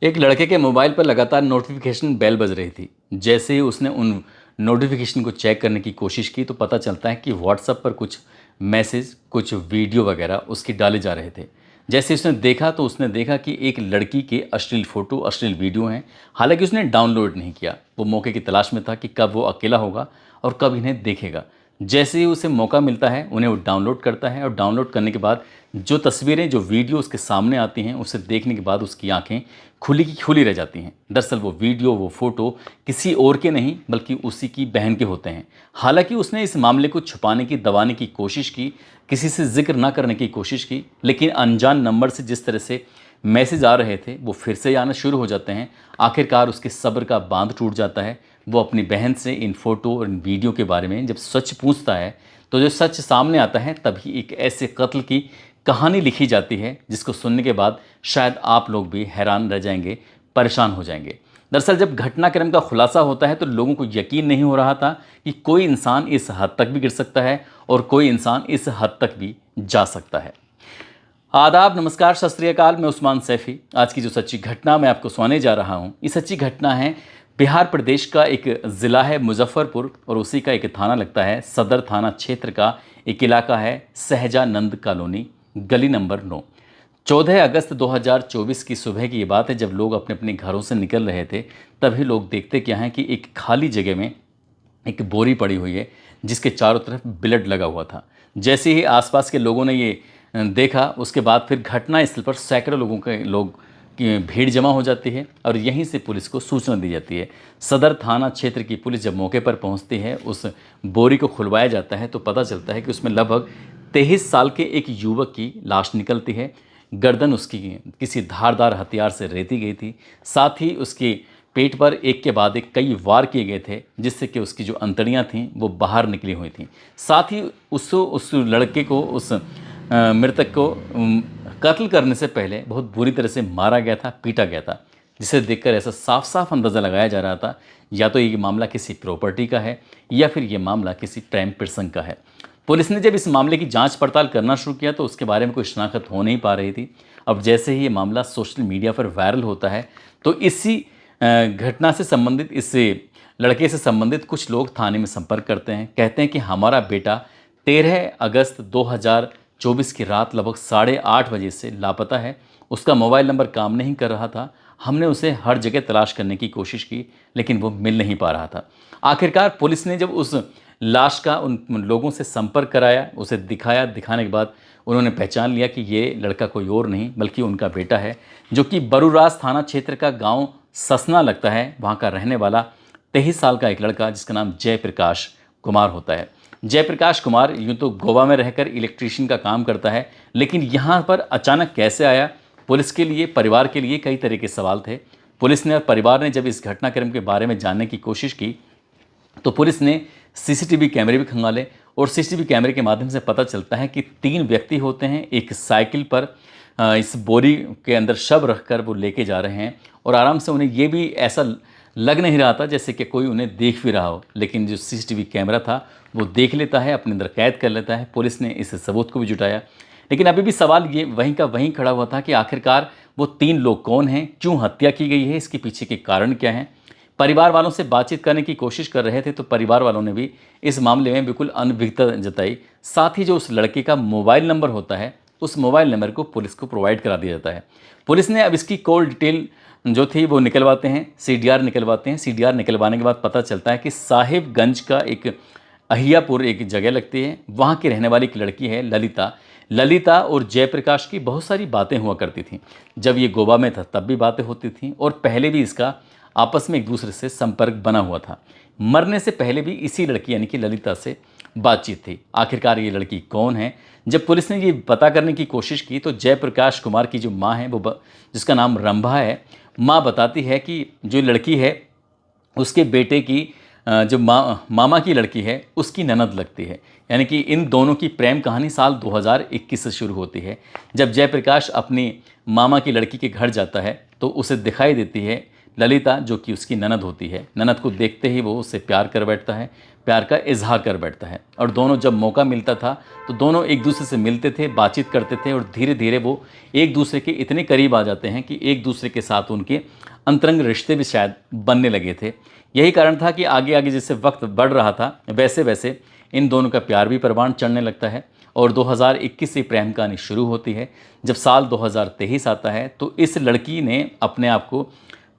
एक लड़के के मोबाइल पर लगातार नोटिफिकेशन बेल बज रही थी। जैसे ही उसने उन नोटिफिकेशन को चेक करने की कोशिश की तो पता चलता है कि व्हाट्सएप पर कुछ मैसेज, कुछ वीडियो वगैरह उसकी डाले जा रहे थे। जैसे उसने देखा तो उसने देखा कि एक लड़की के अश्लील फ़ोटो, अश्लील वीडियो हैं। हालांकि उसने डाउनलोड नहीं किया, वो मौके की तलाश में था कि कब वो अकेला होगा और कब इन्हें देखेगा। जैसे ही उसे मौका मिलता है उन्हें वो डाउनलोड करता है और डाउनलोड करने के बाद जो तस्वीरें, जो वीडियो उसके सामने आती हैं, उसे देखने के बाद उसकी आंखें खुली की खुली रह जाती हैं। दरअसल वो वीडियो, वो फ़ोटो किसी और के नहीं बल्कि उसी की बहन के होते हैं। हालांकि उसने इस मामले को छुपाने की, दबाने की कोशिश की, किसी से जिक्र ना करने की कोशिश की, लेकिन अनजान नंबर से जिस तरह से मैसेज आ रहे थे वो फिर से आना शुरू हो जाते हैं। आखिरकार उसके सब्र का बांध टूट जाता है। वो अपनी बहन से इन फ़ोटो और इन वीडियो के बारे में जब सच पूछता है तो जो सच सामने आता है तभी एक ऐसे कत्ल की कहानी लिखी जाती है जिसको सुनने के बाद शायद आप लोग भी हैरान रह जाएंगे, परेशान हो जाएंगे। दरअसल जब घटनाक्रम का खुलासा होता है तो लोगों को यकीन नहीं हो रहा था कि कोई इंसान इस हद तक भी गिर सकता है और कोई इंसान इस हद तक भी जा सकता है। आदाब, नमस्कार, सत श्री अकाल। मैं उस्मान सैफ़ी। आज की जो सच्ची घटना मैं आपको सुनाने जा रहा हूँ, ये सच्ची घटना है बिहार प्रदेश का एक ज़िला है मुजफ्फरपुर और उसी का एक थाना लगता है सदर थाना क्षेत्र का एक इलाका है सहजानंद कॉलोनी, गली नंबर 9। 14 अगस्त 2024 की सुबह की ये बात है जब लोग अपने अपने घरों से निकल रहे थे। तभी लोग देखते क्या हैं कि एक खाली जगह में एक बोरी पड़ी हुई है जिसके चारों तरफ ब्लड लगा हुआ था। जैसे ही आसपास के लोगों ने ये देखा, उसके बाद फिर घटना स्थल पर सैकड़ों लोग की भीड़ जमा हो जाती है और यहीं से पुलिस को सूचना दी जाती है। सदर थाना क्षेत्र की पुलिस जब मौके पर पहुंचती है, उस बोरी को खुलवाया जाता है तो पता चलता है कि उसमें लगभग 23 साल के एक युवक की लाश निकलती है। गर्दन उसकी किसी धारदार हथियार से रेती गई थी। साथ ही उसके पेट पर एक के बाद एक कई वार किए गए थे जिससे कि उसकी जो अंतड़ियाँ थीं वो बाहर निकली हुई थीं। साथ ही उस लड़के को, उस मृतक को कत्ल करने से पहले बहुत बुरी तरह से मारा गया था, पीटा गया था, जिसे देखकर ऐसा साफ साफ अंदाज़ा लगाया जा रहा था या तो ये मामला किसी प्रॉपर्टी का है या फिर ये मामला किसी प्रेम प्रसंग का है। पुलिस ने जब इस मामले की जांच पड़ताल करना शुरू किया तो उसके बारे में कोई शनाख्त हो नहीं पा रही थी। अब जैसे ही ये मामला सोशल मीडिया पर वायरल होता है तो इसी घटना से संबंधित, इस लड़के से संबंधित कुछ लोग थाने में संपर्क करते हैं। कहते हैं कि हमारा बेटा 13 अगस्त 2024 की रात लगभग 8:30 बजे से लापता है। उसका मोबाइल नंबर काम नहीं कर रहा था। हमने उसे हर जगह तलाश करने की कोशिश की लेकिन वो मिल नहीं पा रहा था। आखिरकार पुलिस ने जब उस लाश का उन लोगों से संपर्क कराया, उसे दिखाया, दिखाने के बाद उन्होंने पहचान लिया कि ये लड़का कोई और नहीं बल्कि उनका बेटा है, जो कि बरूराज थाना क्षेत्र का गांव ससना लगता है, वहाँ का रहने वाला 23 साल का एक लड़का जिसका नाम जयप्रकाश कुमार होता है। जयप्रकाश कुमार यूँ तो गोवा में रहकर इलेक्ट्रीशियन का काम करता है, लेकिन यहाँ पर अचानक कैसे आया, पुलिस के लिए, परिवार के लिए कई तरह के सवाल थे। पुलिस ने और परिवार ने जब इस घटनाक्रम के बारे में जानने की कोशिश की तो पुलिस ने सीसीटीवी कैमरे भी खंगाले और सीसीटीवी कैमरे के माध्यम से पता चलता है कि 3 व्यक्ति होते हैं, एक साइकिल पर इस बोरी के अंदर शव रखकर वो लेके जा रहे हैं और आराम से उन्हें ये भी ऐसा लग नहीं रहा था जैसे कि कोई उन्हें देख भी रहा हो, लेकिन जो सीसीटीवी कैमरा था वो देख लेता है, अपने अंदर कैद कर लेता है। पुलिस ने इस सबूत को भी जुटाया, लेकिन अभी भी सवाल ये वहीं का वहीं खड़ा हुआ था कि आखिरकार वो 3 लोग कौन हैं, क्यों हत्या की गई है, इसके पीछे के कारण क्या हैं। परिवार वालों से बातचीत करने की कोशिश कर रहे थे तो परिवार वालों ने भी इस मामले में बिल्कुल अनभिज्ञता जताई। साथ ही जो उस लड़के का मोबाइल नंबर होता है, उस मोबाइल नंबर को पुलिस को प्रोवाइड करा दिया जाता है। पुलिस ने अब इसकी कॉल डिटेल जो थी वो निकलवाते हैं, सीडीआर निकलवाते हैं। सीडीआर निकलवाने के बाद पता चलता है कि साहिबगंज का एक अहियापुर एक जगह लगती है, वहाँ की रहने वाली एक लड़की है ललिता। ललिता और जयप्रकाश की बहुत सारी बातें हुआ करती थीं। जब ये गोवा में था तब भी बातें होती थीं और पहले भी इसका आपस में एक दूसरे से संपर्क बना हुआ था। मरने से पहले भी इसी लड़की यानी कि ललिता से बातचीत थी। आखिरकार ये लड़की कौन है, जब पुलिस ने ये पता करने की कोशिश की तो जयप्रकाश कुमार की जो माँ है, वो जिसका नाम रंभा है, माँ बताती है कि जो लड़की है उसके बेटे की जो मामा की लड़की है उसकी ननद लगती है। यानी कि इन दोनों की प्रेम कहानी साल 2021 से शुरू होती है। जब जयप्रकाश अपनी मामा की लड़की के घर जाता है तो उसे दिखाई देती है ललिता जो कि उसकी ननद होती है, ननद को देखते ही वो उससे प्यार कर बैठता है, प्यार का इजहार कर बैठता है। और दोनों जब मौका मिलता था तो दोनों एक दूसरे से मिलते थे, बातचीत करते थे और धीरे धीरे वो एक दूसरे के इतने करीब आ जाते हैं कि एक दूसरे के साथ उनके अंतरंग रिश्ते भी शायद बनने लगे थे। यही कारण था कि आगे आगे जैसे वक्त बढ़ रहा था वैसे वैसे इन दोनों का प्यार भी परवान चढ़ने लगता है और 2021 से प्रेम कहानी शुरू होती है। जब साल 2023 आता है तो इस लड़की ने अपने आप को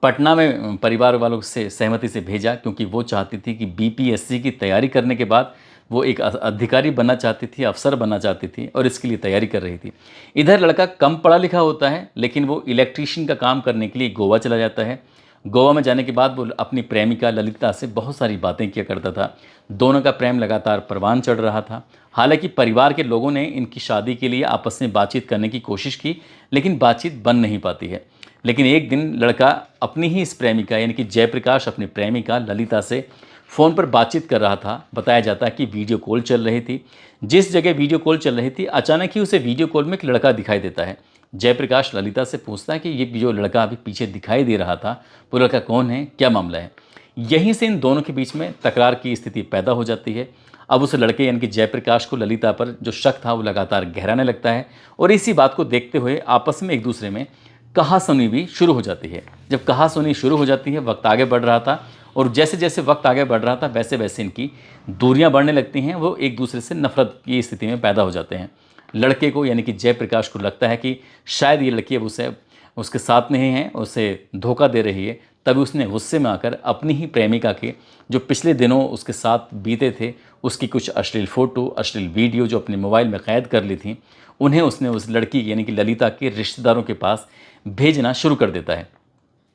पटना में परिवार वालों से सहमति से भेजा, क्योंकि वो चाहती थी कि बीपीएससी की तैयारी करने के बाद वो एक अधिकारी बनना चाहती थी, अफसर बनना चाहती थी और इसके लिए तैयारी कर रही थी। इधर लड़का कम पढ़ा लिखा होता है लेकिन वो इलेक्ट्रीशियन का काम करने के लिए गोवा चला जाता है। गोवा में जाने के बाद वो अपनी प्रेमिका ललिता से बहुत सारी बातें किया करता था। दोनों का प्रेम लगातार परवान चढ़ रहा था। हालांकि परिवार के लोगों ने इनकी शादी के लिए आपस में बातचीत करने की कोशिश की लेकिन बातचीत बन नहीं पाती है। लेकिन एक दिन लड़का अपनी ही इस प्रेमिका यानी कि जयप्रकाश अपनी प्रेमिका ललिता से फ़ोन पर बातचीत कर रहा था। बताया जाता है कि वीडियो कॉल चल रही थी। जिस जगह वीडियो कॉल चल रही थी अचानक ही उसे वीडियो कॉल में एक लड़का दिखाई देता है। जयप्रकाश ललिता से पूछता है कि ये जो लड़का अभी पीछे दिखाई दे रहा था वो लड़का कौन है, क्या मामला है। यहीं से इन दोनों के बीच में तकरार की स्थिति पैदा हो जाती है। अब उस लड़के यानी कि जयप्रकाश को ललिता पर जो शक था वो लगातार गहराने लगता है और इसी बात को देखते हुए आपस में एक दूसरे में कहासुनी भी शुरू हो जाती है। जब कहासुनी शुरू हो जाती है, वक्त आगे बढ़ रहा था और जैसे जैसे वक्त आगे बढ़ रहा था वैसे वैसे इनकी दूरियां बढ़ने लगती हैं। वो एक दूसरे से नफरत की स्थिति में पैदा हो जाते हैं। लड़के को यानी कि जयप्रकाश को लगता है कि शायद ये लड़की अब उसे उसके साथ नहीं है, उसे धोखा दे रही है। तभी उसने गुस्से में आकर अपनी ही प्रेमिका के जो पिछले दिनों उसके साथ बीते थे उसकी कुछ अश्लील फ़ोटो, अश्लील वीडियो जो अपने मोबाइल में कैद कर ली थी, उन्हें उसने उस लड़की यानी कि ललिता के रिश्तेदारों के पास भेजना शुरू कर देता है।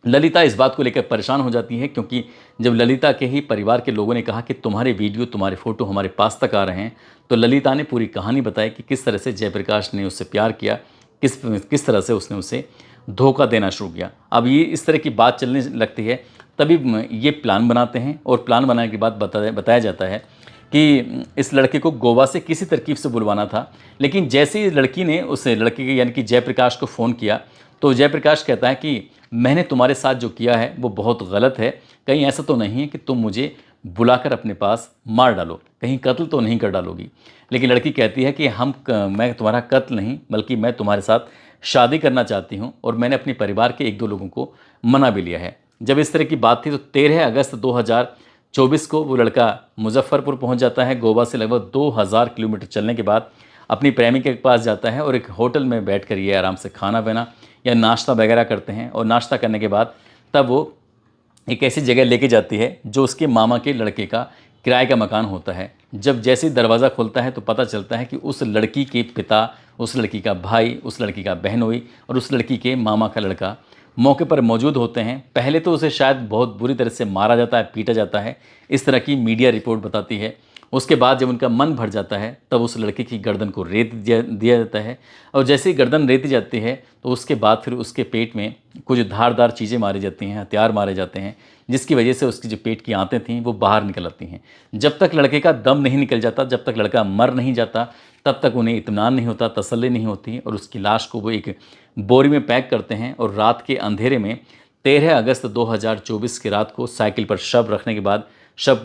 ललिता इस बात को लेकर परेशान हो जाती है, क्योंकि जब ललिता के ही परिवार के लोगों ने कहा कि तुम्हारे वीडियो, तुम्हारे फ़ोटो हमारे पास तक आ रहे हैं, तो ललिता ने पूरी कहानी बताई कि किस तरह से जयप्रकाश ने उससे प्यार किया, किस तरह से उसने उसे धोखा देना शुरू किया। अब ये इस तरह की बात चलने लगती है, तभी ये प्लान बनाते हैं और प्लान बनाने के बाद बताया जाता है कि इस लड़के को गोवा से किसी तरकीब से बुलवाना था। लेकिन जैसे ही लड़की ने उस लड़के के यानी कि जयप्रकाश को फ़ोन किया तो जयप्रकाश कहता है कि मैंने तुम्हारे साथ जो किया है वो बहुत गलत है। कहीं ऐसा तो नहीं है कि तुम मुझे बुलाकर अपने पास मार डालो, कहीं कत्ल तो नहीं कर डालोगी। लेकिन लड़की कहती है कि मैं तुम्हारा कत्ल नहीं बल्कि मैं तुम्हारे साथ शादी करना चाहती हूँ और मैंने अपने परिवार के 1-2 लोगों को मना भी लिया है। जब इस तरह की बात थी तो 13 अगस्त 2024 को वो लड़का मुजफ्फरपुर पहुँच जाता है। गोवा से लगभग 2000 किलोमीटर चलने के बाद अपनी प्रेमिका के पास जाता है और एक होटल में बैठकर ये आराम से खाना पीना या नाश्ता वगैरह करते हैं। और नाश्ता करने के बाद तब वो एक ऐसी जगह लेके जाती है जो उसके मामा के लड़के का किराए का मकान होता है। जब जैसे ही दरवाज़ा खुलता है तो पता चलता है कि उस लड़की के पिता, उस लड़की का भाई, उस लड़की का बहनोई और उस लड़की के मामा का लड़का मौके पर मौजूद होते हैं। पहले तो उसे शायद बहुत बुरी तरह से मारा जाता है, पीटा जाता है, इस तरह की मीडिया रिपोर्ट बताती है। उसके बाद जब उनका मन भर जाता है तब उस लड़के की गर्दन को रेत दिया जाता है और जैसे ही गर्दन रेती जाती है तो उसके बाद फिर उसके पेट में कुछ धारदार चीज़ें मारी जाती हैं, हथियार मारे जाते हैं, जिसकी वजह से उसकी जो पेट की आंतें थीं वो बाहर निकल आती हैं। जब तक लड़के का दम नहीं निकल जाता, जब तक लड़का मर नहीं जाता, तब तक उन्हें इत्मीनान नहीं होता, तसल्ली नहीं होती और उसकी लाश को वो एक बोरी में पैक करते हैं और रात के अंधेरे में 13 अगस्त 2024 की रात को साइकिल पर शव रखने के बाद शव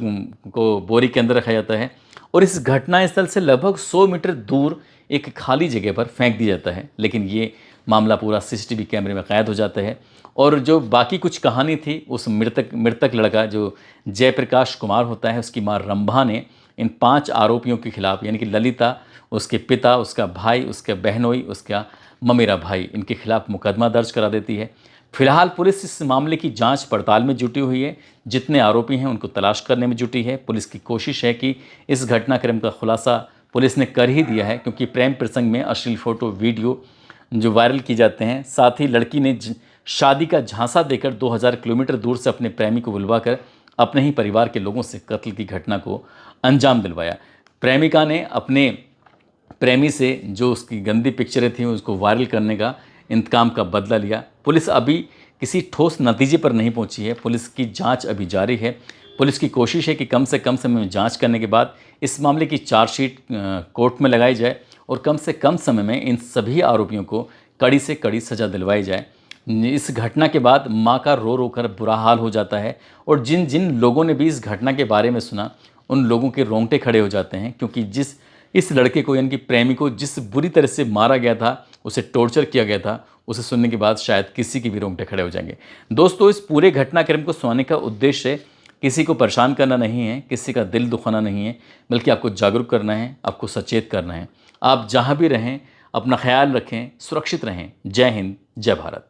को बोरी के अंदर रखा जाता है और इस घटना स्थल से लगभग 100 मीटर दूर एक खाली जगह पर फेंक दिया जाता है। लेकिन ये मामला पूरा सीसीटीवी कैमरे में कैद हो जाता है और जो बाकी कुछ कहानी थी उस मृतक लड़का जो जयप्रकाश कुमार होता है, उसकी माँ रंभा ने इन 5 आरोपियों के खिलाफ यानी कि ललिता, उसके पिता, उसका भाई, उसका बहनोई, उसका ममेरा भाई, इनके खिलाफ मुकदमा दर्ज करा देती है। फिलहाल पुलिस इस मामले की जांच पड़ताल में जुटी हुई है। जितने आरोपी हैं उनको तलाश करने में जुटी है। पुलिस की कोशिश है कि इस घटनाक्रम का खुलासा पुलिस ने कर ही दिया है, क्योंकि प्रेम प्रसंग में अश्लील फ़ोटो वीडियो जो वायरल की जाते हैं, साथ ही लड़की ने शादी का झांसा देकर 2000 किलोमीटर दूर से अपने प्रेमी को बुलवाकर अपने ही परिवार के लोगों से कत्ल की घटना को अंजाम दिलवाया। प्रेमिका ने अपने प्रेमी से जो उसकी गंदी पिक्चरें थीं उसको वायरल करने का इंतकाम का बदला लिया। पुलिस अभी किसी ठोस नतीजे पर नहीं पहुंची है। पुलिस की जांच अभी जारी है। पुलिस की कोशिश है कि कम से कम समय में जांच करने के बाद इस मामले की चार्जशीट कोर्ट में लगाई जाए और कम से कम समय में इन सभी आरोपियों को कड़ी से कड़ी सज़ा दिलवाई जाए। इस घटना के बाद माँ का रो रो कर बुरा हाल हो जाता है और जिन जिन लोगों ने भी इस घटना के बारे में सुना उन लोगों के रोंगटे खड़े हो जाते हैं, क्योंकि इस लड़के को यानी कि प्रेमी को जिस बुरी तरह से मारा गया था, उसे टॉर्चर किया गया था, उसे सुनने के बाद शायद किसी के भी रोंगटे खड़े हो जाएंगे। दोस्तों, इस पूरे घटनाक्रम को सुनाने का उद्देश्य किसी को परेशान करना नहीं है, किसी का दिल दुखाना नहीं है, बल्कि आपको जागरूक करना है, आपको सचेत करना है। आप जहाँ भी रहें अपना ख्याल रखें, सुरक्षित रहें। जय हिंद, जय भारत।